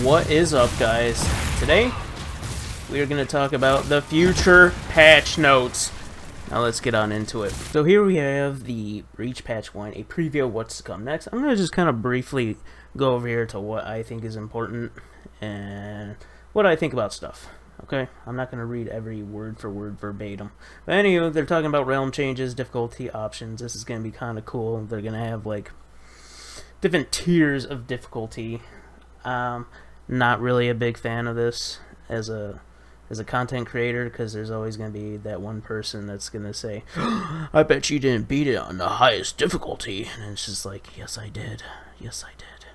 What is up, guys? Today we are going to talk about the future patch notes. Now let's get on into it. So here we have the Reach Patch 1, a preview of what's to come next. I'm going to just kind of briefly go over here to what I think is important and what I think about stuff. Okay, I'm not going to read every word for word verbatim. But anyway, they're talking about realm changes, difficulty options. This is going to be kind of cool. They're going to have like different tiers of difficulty. Not really a big fan of this as a content creator, because there's always going to be that one person that's going to say, I bet you didn't beat it on the highest difficulty. And it's just like, yes I did. Yes I did.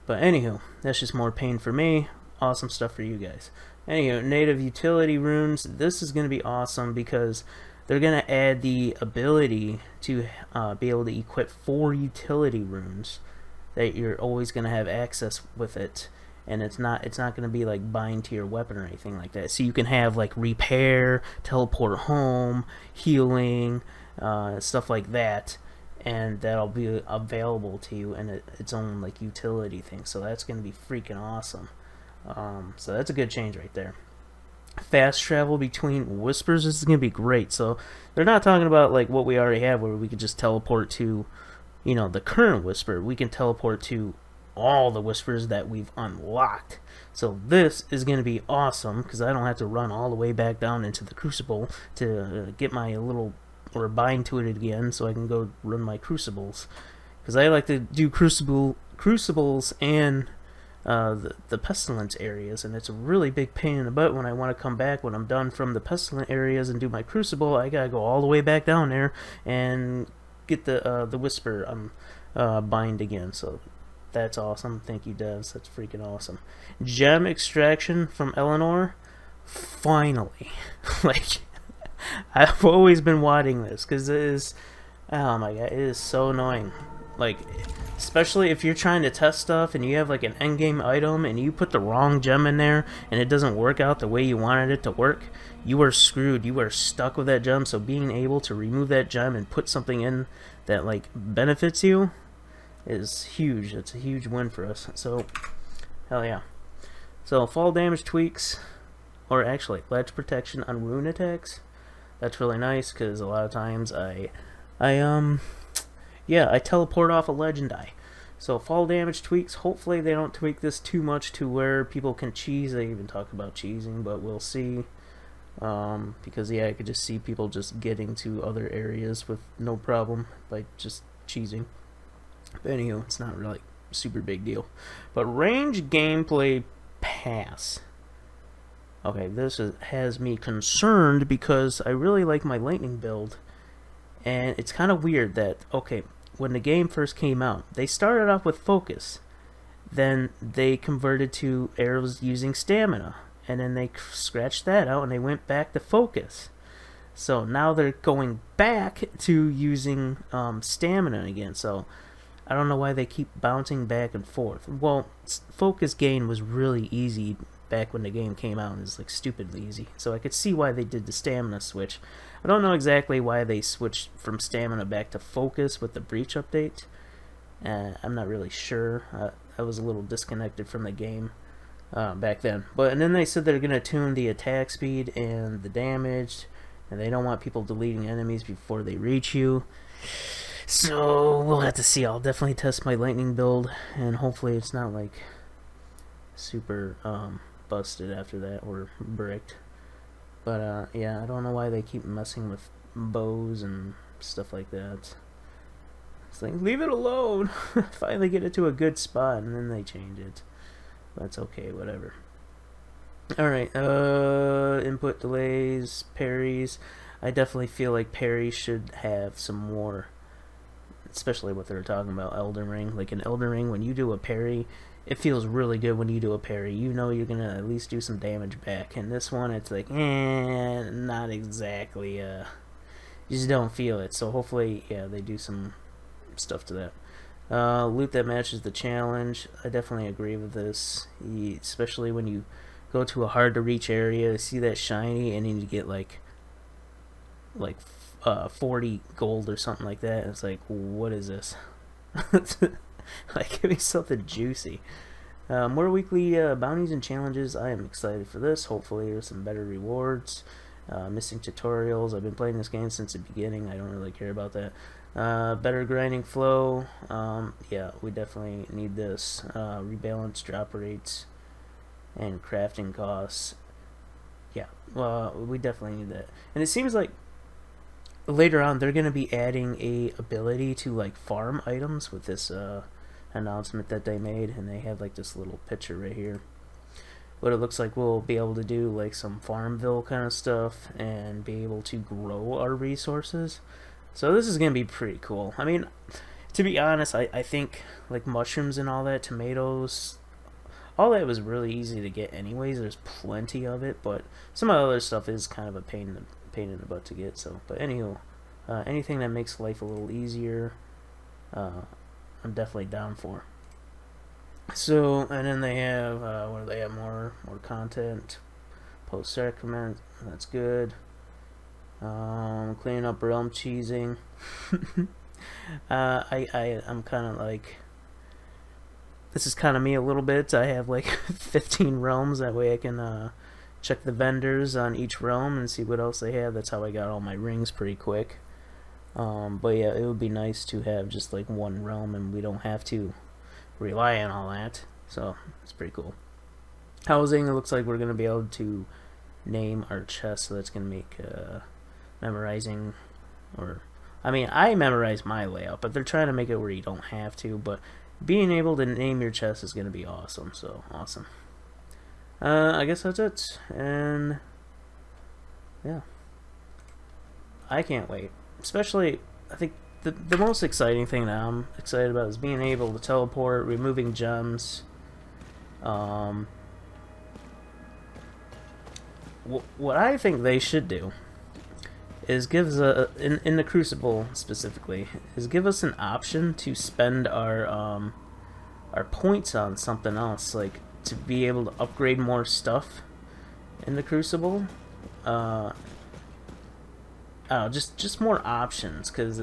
But anywho, that's just more pain for me. Awesome stuff for you guys. Anywho, native utility runes. This is going to be awesome because they're going to add the ability to be able to equip 4 utility runes that you're always going to have access with it. And it's not going to be like bind to your weapon or anything like that. So you can have like repair, teleport home, healing, stuff like that, and that'll be available to you in its own like utility thing. So that's going to be freaking awesome. So that's a good change right there. Fast travel between whispers is going to be great. So they're not talking about like what we already have, where we could just teleport to, you know, the current whisper. We can teleport to all the whispers that we've unlocked. So this is going to be awesome because I don't have to run all the way back down into the crucible to get my little, or bind to it again, so I can go run my crucibles, because I like to do crucibles and the pestilence areas, and it's a really big pain in the butt when I want to come back. When I'm done from the pestilent areas and do my crucible, I gotta go all the way back down there and get the whisper bind again. So that's awesome. Thank you, devs. That's freaking awesome. Gem extraction from Eleanor. Finally. Like, I've always been wanting this because it is, oh my god, it is so annoying. Like, especially if you're trying to test stuff and you have like an endgame item and you put the wrong gem in there and it doesn't work out the way you wanted it to work, you are screwed. You are stuck with that gem. So being able to remove that gem and put something in that like benefits you is huge. It's a huge win for us. So hell yeah. So fall damage tweaks, or actually ledge protection on rune attacks. That's really nice because a lot of times I teleport off a ledge and die. So fall damage tweaks. Hopefully they don't tweak this too much to where people can cheese. They even talk about cheesing, but we'll see. Because yeah, I could just see people just getting to other areas with no problem by just cheesing. But anywho, it's not really super big deal. But range gameplay pass. Okay, this has me concerned because I really like my lightning build. And it's kind of weird that, okay, when the game first came out, they started off with focus. Then they converted to arrows using stamina. And then they scratched that out and they went back to focus. So now they're going back to using stamina again. So I don't know why they keep bouncing back and forth. Well, focus gain was really easy back when the game came out. It was like stupidly easy. So I could see why they did the stamina switch. I don't know exactly why they switched from stamina back to focus with the breach update. I'm not really sure. I was a little disconnected from the game back then. And then they said they're going to tune the attack speed and the damage, and they don't want people deleting enemies before they reach you. So we'll have to see. I'll definitely test my lightning build, and hopefully it's not like super busted after that or bricked. But yeah, I don't know why they keep messing with bows and stuff like that. It's like, leave it alone. Finally get it to a good spot, and then they change it. That's okay, whatever. Alright, input delays, parries. I definitely feel like parries should have some more, especially what they're talking about Elden Ring. Like in Elden Ring, when you do a parry, it feels really good when you do a parry. You know you're gonna at least do some damage back. And this one, it's like, not exactly. You just don't feel it. So hopefully, yeah, they do some stuff to that. Loot that matches the challenge. I definitely agree with this, especially when you go to a hard to reach area, see that shiny, and then you get like 40 gold or something like that. It's like, what is this? Like, give me something juicy. More weekly bounties and challenges. I am excited for this. Hopefully there's some better rewards. Missing tutorials. I've been playing this game since the beginning. I don't really care about that. Better grinding flow. Yeah, we definitely need this. Rebalanced drop rates and crafting costs. Yeah, well, we definitely need that. And it seems like later on they're going to be adding a ability to like farm items with this announcement that they made, and they have like this little picture right here. What it looks like, we'll be able to do like some Farmville kind of stuff and be able to grow our resources. So this is going to be pretty cool. I mean, to be honest, I think like mushrooms and all that, tomatoes, all that was really easy to get anyways. There's plenty of it, but some of the other stuff is kind of a pain in the butt to get. So, but anywho, anything that makes life a little easier, I'm definitely down for. So, and then they have what do they have? More content, post sacrament. That's good. Cleaning up realm cheesing. I'm kind of like, this is kind of me a little bit. I have like 15 realms. That way I can check the vendors on each realm and see what else they have. That's how I got all my rings pretty quick. But yeah, it would be nice to have just like one realm and we don't have to rely on all that. So it's pretty cool. Housing, it looks like we're going to be able to name our chest, so that's going to make memorizing, or I mean, I memorize my layout, but they're trying to make it where you don't have to, but being able to name your chest is going to be awesome. So awesome. I guess that's it, and yeah, I can't wait. Especially, I think the most exciting thing that I'm excited about is being able to teleport, removing gems. What I think they should do is give us in the Crucible specifically, is give us an option to spend our points on something else, like to be able to upgrade more stuff in the Crucible. Just more options, because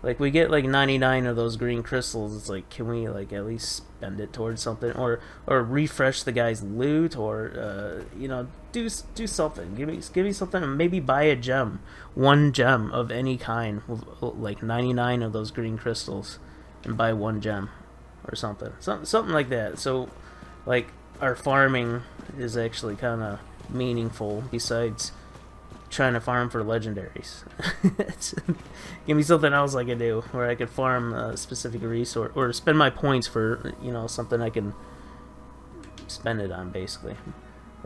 like we get like 99 of those green crystals. It's like, can we like at least spend it towards something, or refresh the guy's loot, or you know, do something. Give me something, and maybe buy a gem, one gem of any kind, with like 99 of those green crystals, and buy one gem, or something like that. So like our farming is actually kind of meaningful besides trying to farm for legendaries. Give me something else I can do where I could farm a specific resource, or spend my points for, you know, something I can spend it on, basically.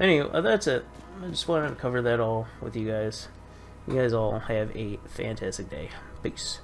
Anyway, that's it. I just wanted to cover that all with you guys. You guys all have a fantastic day. Peace.